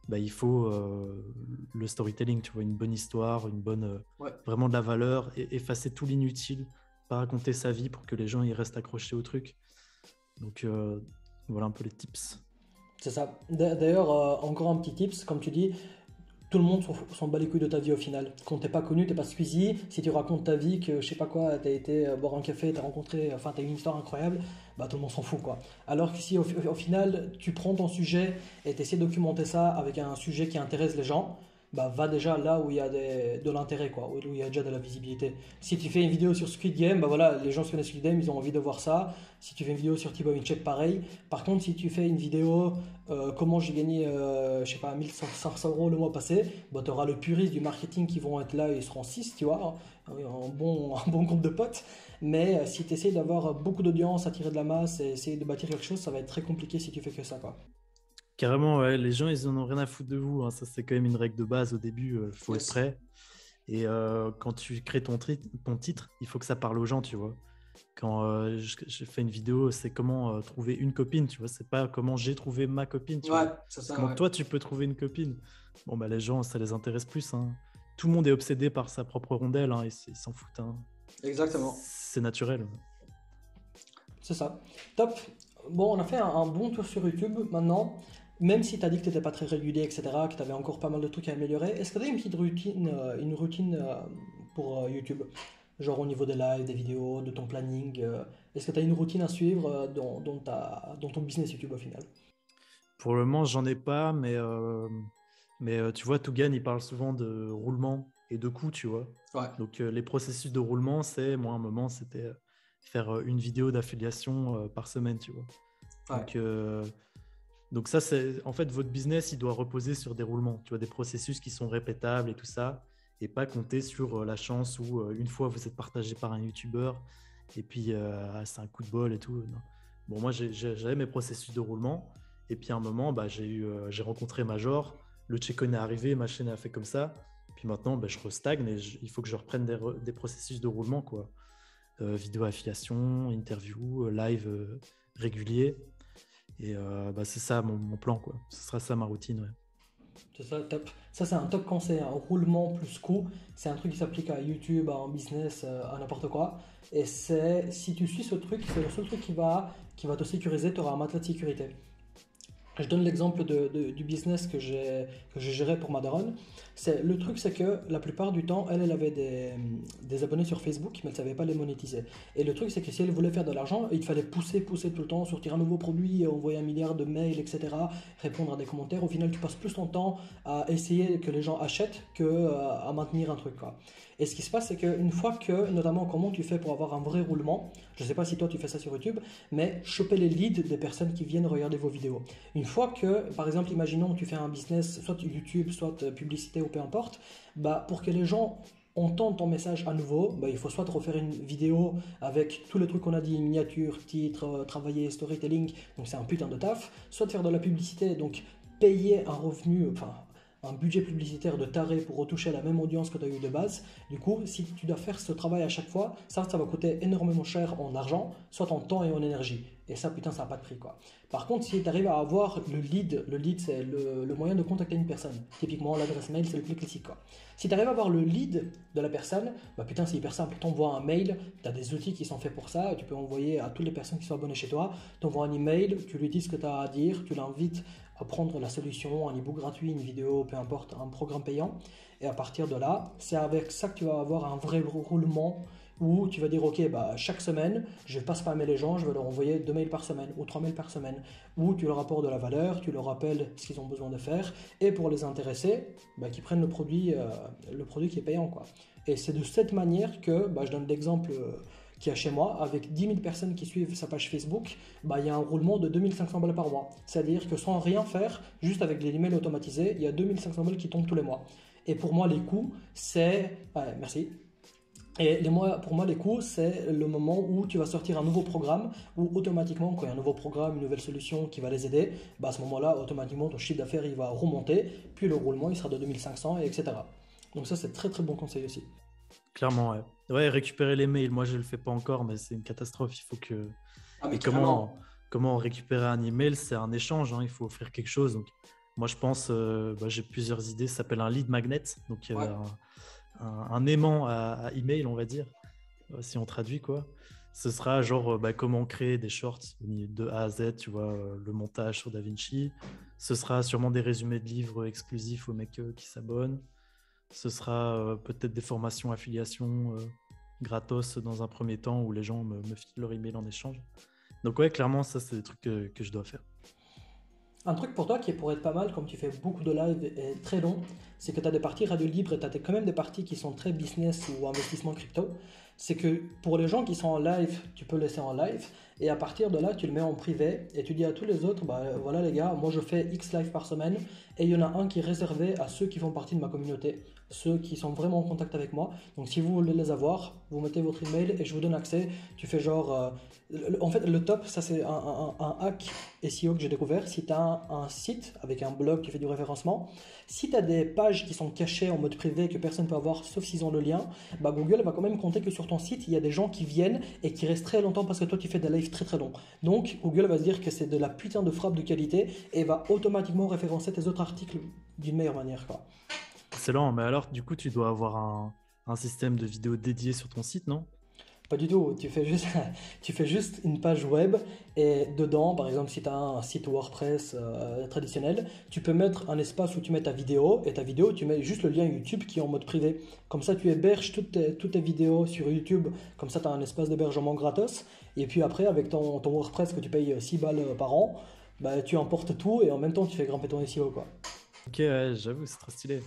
bah, il faut le storytelling, tu vois, une bonne histoire, Ouais. vraiment de la valeur, et effacer tout l'inutile, pas raconter sa vie pour que les gens ils restent accrochés au truc. Donc voilà un peu les tips. C'est ça. D'ailleurs, encore un petit tips, comme tu dis, tout le monde s'en bat les couilles de ta vie au final. Quand t'es pas connu, t'es pas Squeezie. Si tu racontes ta vie, que je sais pas quoi, t'as été boire un café, t'as rencontré, enfin t'as eu une histoire incroyable, bah tout le monde s'en fout quoi. Alors que si au final tu prends ton sujet et t'essaies de documenter ça avec un sujet qui intéresse les gens, bah va déjà là où il y a de l'intérêt, quoi, où il y a déjà de la visibilité. Si tu fais une vidéo sur Squid Game, bah voilà, les gens qui connaissent Squid Game, ils ont envie de voir ça. Si tu fais une vidéo sur Thibaut InShape, pareil. Par contre, si tu fais une vidéo comment j'ai gagné, je sais pas, 1500 € le mois passé, bah tu auras le puriste du marketing qui vont être là, ils seront 6 tu vois, un bon groupe de potes. Mais si tu essaies d'avoir beaucoup d'audience, attirer de la masse et essayer de bâtir quelque chose, ça va être très compliqué si tu fais que ça, quoi. Carrément, ouais, les gens, ils en ont rien à foutre de vous, hein. Ça, c'est quand même une règle de base au début. Il faut être Yes. prêt. Et quand tu crées ton titre, il faut que ça parle aux gens, tu vois. Quand je fais une vidéo, c'est comment trouver une copine, tu vois. C'est pas comment j'ai trouvé ma copine, tu Ouais, vois. c'est C'est ça, comment ouais. toi, tu peux trouver une copine. Bon, bah, les gens, ça les intéresse plus, hein. Tout le monde est obsédé par sa propre rondelle, hein, ils s'en foutent, hein. Exactement. C'est naturel. C'est ça. Top. Bon, on a fait un bon tour sur YouTube. Maintenant, même si tu as dit que tu n'étais pas très régulier, etc., que tu avais encore pas mal de trucs à améliorer, est-ce que tu as une petite routine, pour YouTube? Genre au niveau des lives, des vidéos, de ton planning. Est-ce que tu as une routine à suivre dans ton business YouTube au final? Pour le moment, j'en ai pas, mais tu vois, Tougan, il parle souvent de roulement et de coûts, tu vois. Ouais, Donc, les processus de roulement, moi, à un moment, c'était faire une vidéo d'affiliation par semaine, tu vois. ouais. Donc, donc ça, c'est en fait, votre business, il doit reposer sur des roulements, tu vois, des processus qui sont répétables et tout ça, et pas compter sur la chance où une fois vous êtes partagé par un YouTuber et puis c'est un coup de bol et tout. Non. Bon, moi, j'avais mes processus de roulement, et puis à un moment, bah, j'ai rencontré Major, le check-in est arrivé, ma chaîne a fait comme ça, puis maintenant, bah, je restagne et il faut que je reprenne des processus de roulement, quoi. Vidéo affiliation, interview, live régulier. Et bah, c'est ça mon plan, quoi. Ce sera ça ma routine, ouais. C'est ça, top. Ça, c'est un top conseil, un roulement plus coût. C'est un truc qui s'applique à YouTube, à un business, à n'importe quoi. Et c'est, si tu suis ce truc, c'est le seul truc qui va te sécuriser, tu auras un matelas de sécurité. Je donne l'exemple du business que j'ai géré pour Madaron. Le truc, c'est que la plupart du temps, elle avait des abonnés sur Facebook, mais elle ne savait pas les monétiser. Et le truc, c'est que si elle voulait faire de l'argent, il fallait pousser tout le temps, sortir un nouveau produit, envoyer un milliard de mails, etc., répondre à des commentaires. Au final, tu passes plus ton temps à essayer que les gens achètent à maintenir un truc, quoi. Et ce qui se passe, c'est qu'une fois que, notamment, comment tu fais pour avoir un vrai roulement, je ne sais pas si toi tu fais ça sur YouTube, mais choper les leads des personnes qui viennent regarder vos vidéos. Une fois que, par exemple, imaginons que tu fais un business, soit YouTube, soit publicité ou peu importe, bah, pour que les gens entendent ton message à nouveau, bah, il faut soit te refaire une vidéo avec tous les trucs qu'on a dit, miniature, titre, travailler, storytelling, donc c'est un putain de taf, soit de faire de la publicité, donc payer un revenu, enfin un budget publicitaire de taré pour retoucher la même audience que tu as eu de base. Du coup, si tu dois faire ce travail à chaque fois, ça va coûter énormément cher en argent, soit en temps et en énergie. Et ça, putain, ça n'a pas de prix, quoi. Par contre, si tu arrives à avoir le lead c'est le moyen de contacter une personne. Typiquement, l'adresse mail, c'est le plus classique, quoi. Si tu arrives à avoir le lead de la personne, bah putain, c'est hyper simple. Tu envoies un mail, tu as des outils qui sont faits pour ça, tu peux envoyer à toutes les personnes qui sont abonnées chez toi. Tu envoies un email, tu lui dis ce que tu as à dire, tu l'invites à prendre la solution, un ebook gratuit, une vidéo, peu importe, un programme payant. Et à partir de là, c'est avec ça que tu vas avoir un vrai roulement où tu vas dire ok, bah, chaque semaine, je ne vais pas spammer les gens, je vais leur envoyer 2 mails par semaine ou 3 mails par semaine, où tu leur apportes de la valeur, tu leur rappelles ce qu'ils ont besoin de faire, et pour les intéresser, bah, qu'ils prennent le produit qui est payant, quoi. Et c'est de cette manière que, bah, je donne l'exemple qu'il y a chez moi, avec 10 000 personnes qui suivent sa page Facebook, bah, il y a un roulement de 2500 balles par mois. C'est-à-dire que sans rien faire, juste avec les emails automatisés, il y a 2500 balles qui tombent tous les mois. Et pour moi, les coûts, c'est... Ouais, merci. Pour moi, les coûts, c'est le moment où tu vas sortir un nouveau programme, où automatiquement, quand il y a un nouveau programme, une nouvelle solution qui va les aider, bah à ce moment-là, automatiquement, ton chiffre d'affaires il va remonter, puis le roulement il sera de 2500, etc. Donc ça, c'est très très bon conseil aussi. Clairement, ouais. Ouais, récupérer les mails, moi je le fais pas encore, mais c'est une catastrophe. Il faut que. Ah mais Et carrément. comment récupérer un email? C'est un échange, hein. Il faut offrir quelque chose. Donc, moi je pense, bah, j'ai plusieurs idées. Ça s'appelle un lead magnet, donc Ouais. un aimant à email, on va dire, si on traduit quoi. Ce sera genre bah, comment créer des shorts de A à Z, tu vois, le montage sur DaVinci. Ce sera sûrement des résumés de livres exclusifs aux mecs qui s'abonnent. Ce sera peut-être des formations affiliation gratos dans un premier temps où les gens me filent leur email en échange. Donc ouais, clairement, ça, c'est des trucs que je dois faire. Un truc pour toi qui pourrait être pas mal, comme tu fais beaucoup de live et très long, c'est que tu as des parties radio libre et tu as quand même des parties qui sont très business ou investissement crypto. C'est que pour les gens qui sont en live, tu peux laisser en live et à partir de là, tu le mets en privé et tu dis à tous les autres, bah voilà les gars, moi je fais X live par semaine et il y en a un qui est réservé à ceux qui font partie de ma communauté, ceux qui sont vraiment en contact avec moi. Donc si vous voulez les avoir, vous mettez votre email et je vous donne accès. Tu fais genre... en fait, le top, ça c'est un hack SEO que j'ai découvert. Si tu as un site avec un blog qui fait du référencement, si tu as des pages qui sont cachées en mode privé que personne ne peut avoir sauf s'ils ont le lien, bah Google va quand même compter que sur ton site, il y a des gens qui viennent et qui restent très longtemps parce que toi tu fais des lives très très longs. Donc Google va se dire que c'est de la putain de frappe de qualité et va automatiquement référencer tes autres articles d'une meilleure manière, quoi. Excellent, mais alors du coup tu dois avoir un système de vidéos dédié sur ton site, non? Pas du tout, tu fais juste une page web et dedans, par exemple, si tu as un site WordPress traditionnel, tu peux mettre un espace où tu mets ta vidéo et ta vidéo, tu mets juste le lien YouTube qui est en mode privé. Comme ça, tu héberges toutes tes vidéos sur YouTube, comme ça, tu as un espace d'hébergement gratos. Et puis après, avec ton WordPress que tu payes 6 balles par an, bah, tu importes tout et en même temps, tu fais grimper ton SEO, quoi. Ok, ouais, j'avoue, c'est trop stylé.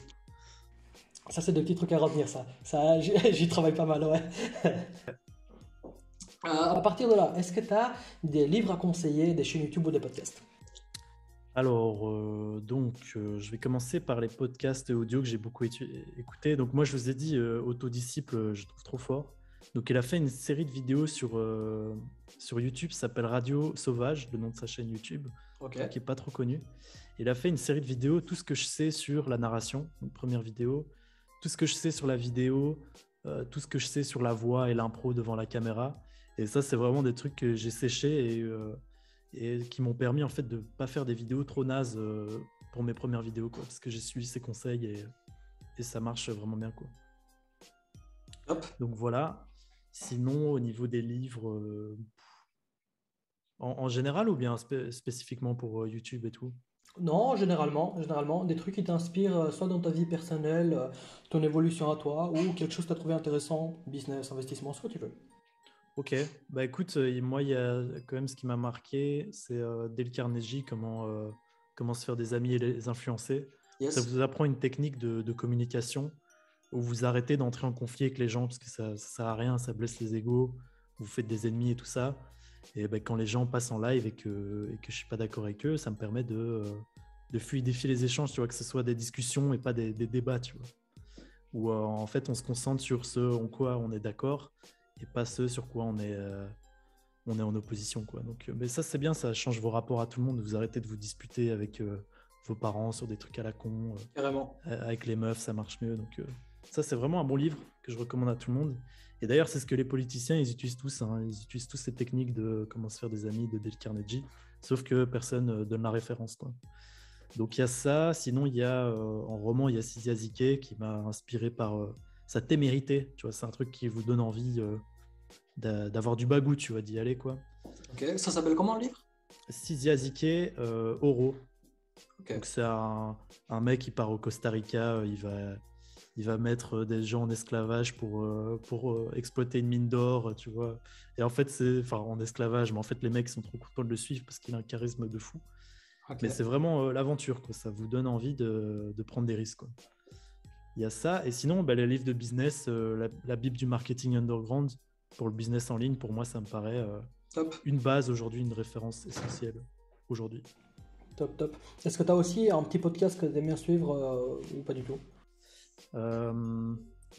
Ça, c'est des petits trucs à retenir, ça j'y travaille pas mal, ouais. À partir de là, est-ce que tu as des livres à conseiller, des chaînes YouTube ou des podcasts? Alors, je vais commencer par les podcasts audio que j'ai beaucoup écoutés. Donc, moi, je vous ai dit, Autodisciple, je trouve trop fort. Donc, il a fait une série de vidéos sur YouTube, ça s'appelle Radio Sauvage, le nom de sa chaîne YouTube, Ok. qui n'est pas trop connu. Il a fait une série de vidéos, tout ce que je sais sur la narration, une première vidéo, tout ce que je sais sur la vidéo, tout ce que je sais sur la voix et l'impro devant la caméra. Et ça, c'est vraiment des trucs que j'ai séchés et qui m'ont permis en fait de pas faire des vidéos trop nazes pour mes premières vidéos, quoi, parce que j'ai suivi ses conseils et ça marche vraiment bien, quoi. Hop. Donc voilà. Sinon, au niveau des livres, en général ou bien spécifiquement pour YouTube et tout? Non, généralement, des trucs qui t'inspirent soit dans ta vie personnelle, ton évolution à toi, ou quelque chose que tu as trouvé intéressant, business, investissement, ce que tu veux. Ok, bah écoute, moi il y a quand même ce qui m'a marqué, c'est Dale Carnegie, comment se faire des amis et les influencer. Ça Yes. vous apprend une technique de communication où vous arrêtez d'entrer en conflit avec les gens parce que ça sert à rien, ça blesse les égos, vous faites des ennemis et tout ça. Et bah, quand les gens passent en live et que je suis pas d'accord avec eux, ça me permet de fluidifier les échanges, tu vois, que ce soit des discussions et pas des débats, tu vois. Où en fait on se concentre sur ce en quoi on est d'accord et pas ce sur quoi on est en opposition, quoi. Donc, mais ça c'est bien, ça change vos rapports à tout le monde. Vous arrêtez de vous disputer avec vos parents sur des trucs à la con. Carrément. Avec les meufs, ça marche mieux. Donc ça c'est vraiment un bon livre que je recommande à tout le monde. Et d'ailleurs c'est ce que les politiciens ils utilisent tous, hein. Ils utilisent tous ces techniques de comment se faire des amis de Dale Carnegie, sauf que personne donne la référence, quoi. Donc il y a ça. Sinon il y a en roman il y a Sizia Zike qui m'a inspiré par sa témérité. Tu vois, c'est un truc qui vous donne envie d'avoir du bagou, tu vois, d'y aller, quoi. Ok. Ça s'appelle comment le livre? Sizia Zike, Oro. Ok. Donc c'est un mec qui part au Costa Rica, il va mettre des gens en esclavage pour exploiter une mine d'or, tu vois. Et en fait, enfin en esclavage, mais en fait les mecs sont trop contents de le suivre parce qu'il a un charisme de fou. Ok. Mais c'est vraiment l'aventure, quoi. Ça vous donne envie de prendre des risques, quoi. Il y a ça. Et sinon, bah, les livres de business, la Bible du marketing underground pour le business en ligne, pour moi, ça me paraît Top. une base aujourd'hui, une référence essentielle aujourd'hui. Top, top. Est-ce que tu as aussi un petit podcast que tu aimes bien suivre ou pas du tout?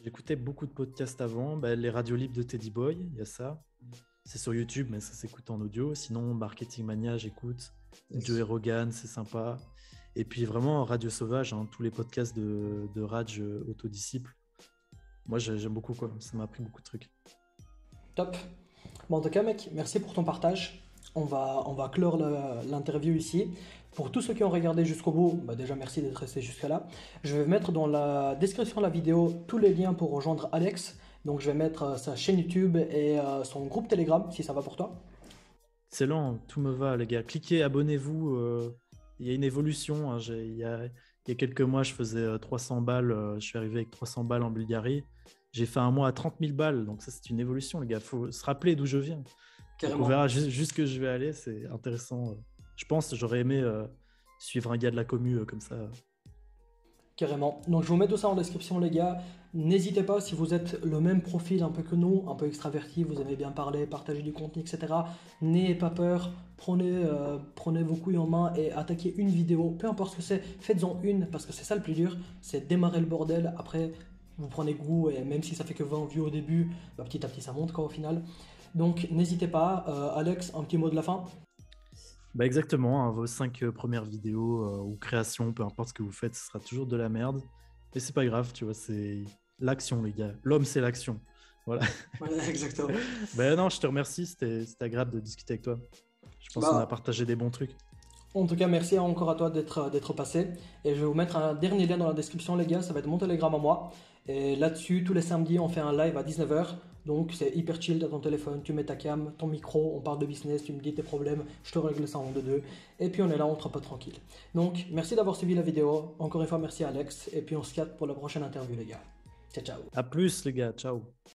J'écoutais beaucoup de podcasts avant. Bah, les radios libres de Teddy Boy, il y a ça. C'est sur YouTube, mais ça s'écoute en audio. Sinon, Marketing Mania, j'écoute. Yes. Joey Rogan, c'est sympa. Et puis vraiment, Radio Sauvage, hein, tous les podcasts de Raj Autodisciple. Moi, j'aime beaucoup, quoi. Ça m'a appris beaucoup de trucs. Top. Bon, en tout cas, mec, merci pour ton partage. On va clore l'interview ici. Pour tous ceux qui ont regardé jusqu'au bout, bah déjà merci d'être resté jusqu'à là. Je vais mettre dans la description de la vidéo tous les liens pour rejoindre Alex. Donc je vais mettre sa chaîne YouTube et son groupe Telegram si ça va pour toi. Excellent, tout me va, les gars. Cliquez, abonnez-vous. Il y a une évolution, hein. Il y a quelques mois, je faisais 300 balles. Je suis arrivé avec 300 balles en Bulgarie. J'ai fait un mois à 30 000 balles. Donc ça, c'est une évolution, les gars. Il faut se rappeler d'où je viens. Donc on Carrément. verra juste que je vais aller. C'est intéressant. Je pense que j'aurais aimé suivre un gars de la commu comme ça. Carrément. Donc je vous mets tout ça en description les gars. N'hésitez pas si vous êtes le même profil un peu que nous, un peu extraverti, vous aimez bien parler, partager du contenu, etc. N'ayez pas peur, prenez vos couilles en main et attaquez une vidéo, peu importe ce que c'est, faites-en une parce que c'est ça le plus dur, c'est démarrer le bordel. Après vous prenez goût et même si ça fait que 20 vues au début, bah, petit à petit ça monte quoi au final. Donc n'hésitez pas. Alex, un petit mot de la fin? Bah exactement, hein, vos 5 premières vidéos ou créations, peu importe ce que vous faites, ce sera toujours de la merde. Mais c'est pas grave, tu vois, c'est l'action, les gars. L'homme, c'est l'action. Voilà. Ouais, exactement. Ben non, je te remercie, c'était agréable de discuter avec toi. Je pense qu'on a Bah, partagé des bons trucs. en tout cas, merci encore à toi d'être passé. Et je vais vous mettre un dernier lien dans la description, les gars. Ça va être mon Telegram à moi. Et là-dessus, tous les samedis, on fait un live à 19h. Donc, c'est hyper chill. Tu as ton téléphone, tu mets ta cam, ton micro, on parle de business, tu me dis tes problèmes, je te règle ça en 2-2. Et puis, on est là, on te pas tranquille. Donc, merci d'avoir suivi la vidéo. Encore une fois, merci Alex. Et puis, on se capte pour la prochaine interview, les gars. Ciao, ciao. À plus, les gars. Ciao.